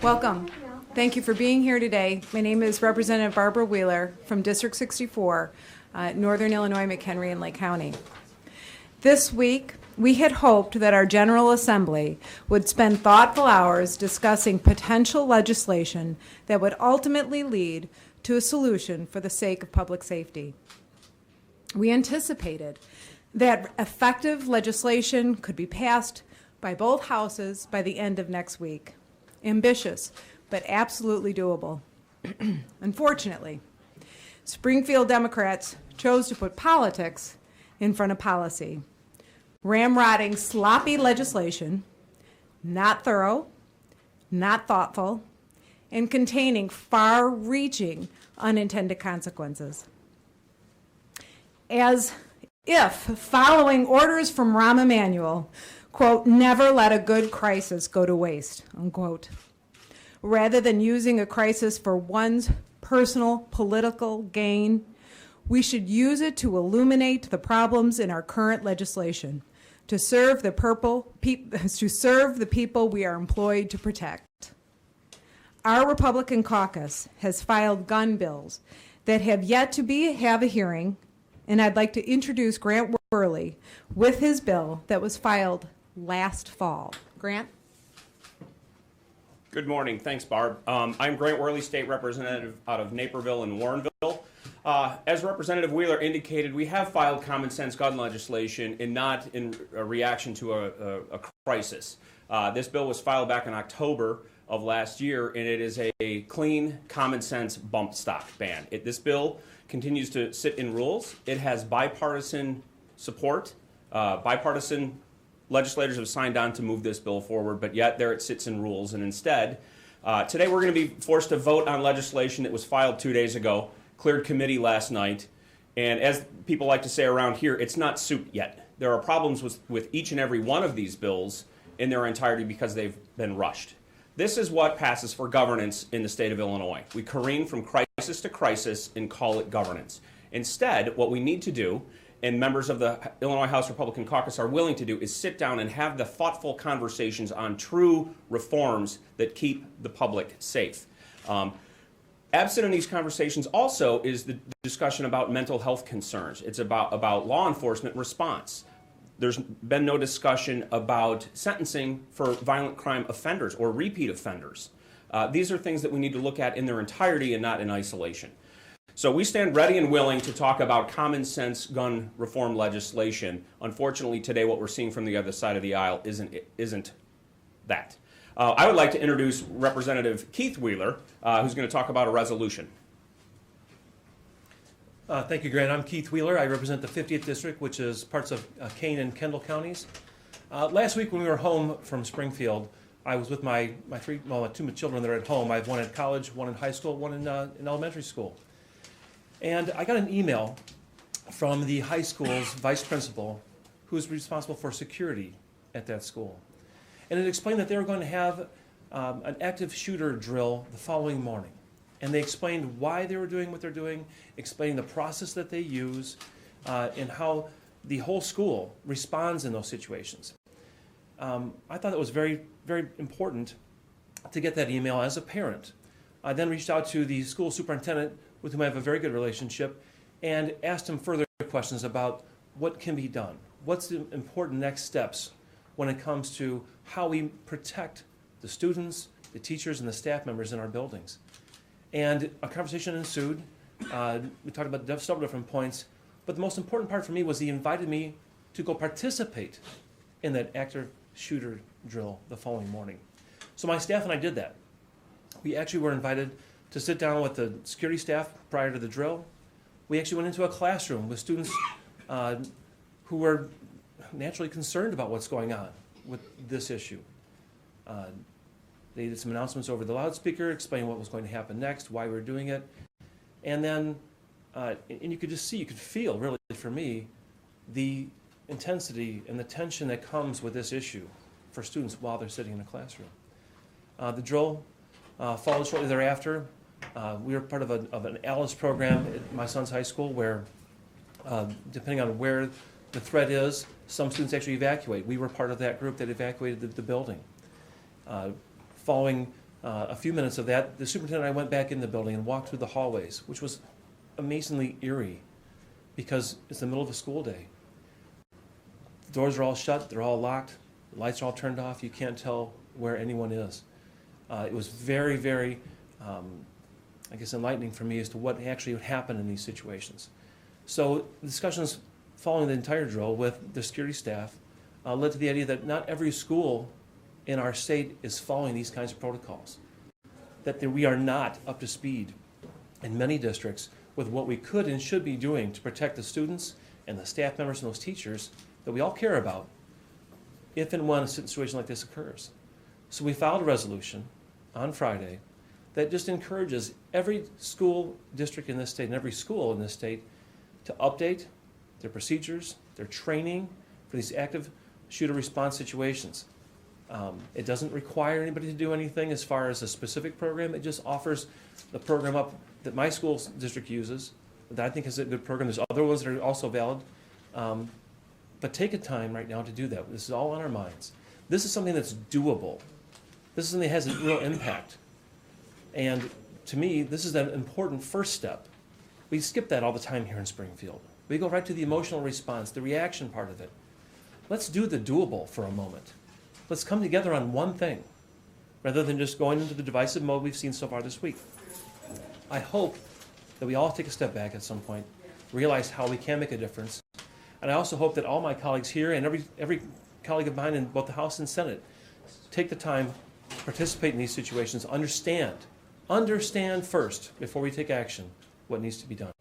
Welcome. Thank you for being here today. My name is Representative Barbara Wheeler from District 64, Northern Illinois, McHenry, and Lake County. This week, we had hoped that our General Assembly would spend thoughtful hours discussing potential legislation that would ultimately lead to a solution for the sake of public safety. We anticipated that effective legislation could be passed by both houses by the end of next week. Ambitious, but absolutely doable. Unfortunately, Springfield Democrats chose to put politics in front of policy, ramrodding sloppy legislation, not thorough, not thoughtful, and containing far-reaching unintended consequences. As if following orders from Rahm Emanuel, quote, never let a good crisis go to waste, unquote, rather than using a crisis for one's personal political gain, we should use it to illuminate the problems in our current legislation, to serve the people we are employed to protect. Our Republican caucus has filed gun bills that have yet to have a hearing, and I'd like to introduce Grant Worley with his bill that was filed last fall. Grant? Good morning. Thanks, Barb. I'm Grant Worley, State Representative out of Naperville and Warrenville. As Representative Wheeler indicated, we have filed common sense gun legislation and not in a reaction to a crisis. This bill was filed back in October of last year, and it is a clean, common sense bump stock ban. This bill continues to sit in rules. It has bipartisan support. Bipartisan legislators have signed on to move this bill forward, but yet there it sits in rules. And instead, today we're going to be forced to vote on legislation that was filed 2 days ago, cleared committee last night, and as people like to say around here, it's not soup yet. There are problems with each and every one of these bills in their entirety because they've been rushed. This is what passes for governance in the state of Illinois. We careen from crisis to crisis and call it governance. Instead, what we need to do, and members of the Illinois House Republican Caucus are willing to do, is sit down and have the thoughtful conversations on true reforms that keep the public safe. Absent in these conversations also is the discussion about mental health concerns. It's about law enforcement response. There's been no discussion about sentencing for violent crime offenders or repeat offenders. These are things that we need to look at in their entirety and not in isolation. So we stand ready and willing to talk about common sense gun reform legislation. Unfortunately, today what we're seeing from the other side of the aisle isn't that. I would like to introduce Representative Keith Wheeler, who's going to talk about a resolution. Thank you, Grant. I'm Keith Wheeler. I represent the 50th District, which is parts of Kane and Kendall counties. Last week when we were home from Springfield, I was with my two children that are at home. I have one at college, one in high school, one in elementary school. And I got an email from the high school's vice principal, who's responsible for security at that school. And it explained that they were going to have an active shooter drill the following morning. And they explained why they were doing what they're doing, explaining the process that they use, and how the whole school responds in those situations. I thought it was very, very important to get that email as a parent. I then reached out to the school superintendent, with whom I have a very good relationship, and asked him further questions about what can be done. What's the important next steps when it comes to how we protect the students, the teachers, and the staff members in our buildings? And a conversation ensued. We talked about several different points, but the most important part for me was he invited me to go participate in that active shooter drill the following morning. So my staff and I did that. We actually were invited to sit down with the security staff prior to the drill. We actually went into a classroom with students who were naturally concerned about what's going on with this issue. They did some announcements over the loudspeaker, explaining what was going to happen next, why we were doing it. And then, and you could just see, you could feel, really, for me, the intensity and the tension that comes with this issue for students while they're sitting in a classroom. The drill followed shortly thereafter. We were part of an ALICE program at my son's high school where, depending on where the threat is, some students actually evacuate. We were part of that group that evacuated the building. Following a few minutes of that, the superintendent and I went back in the building and walked through the hallways, which was amazingly eerie because it's the middle of a school day. The doors are all shut, they're all locked, the lights are all turned off, you can't tell where anyone is. It was very, very, I guess, enlightening for me as to what actually would happen in these situations. So discussions following the entire drill with the security staff led to the idea that not every school in our state is following these kinds of protocols, that we are not up to speed in many districts with what we could and should be doing to protect the students and the staff members and those teachers that we all care about if and when a situation like this occurs. So we filed a resolution on Friday that just encourages every school district in this state and every school in this state to update their procedures, their training for these active shooter response situations. It doesn't require anybody to do anything as far as a specific program. It just offers the program up that my school district uses, that I think is a good program. There's other ones that are also valid. But take a time right now to do that. This is all on our minds. This is something that's doable. This is something that has a real impact. And to me, this is an important first step. We skip that all the time here in Springfield. We go right to the emotional response, the reaction part of it. Let's do the doable for a moment. Let's come together on one thing, rather than just going into the divisive mode we've seen so far this week. I hope that we all take a step back at some point, realize how we can make a difference. And I also hope that all my colleagues here and every colleague of mine in both the House and Senate take the time to participate in these situations, understand first, before we take action, what needs to be done.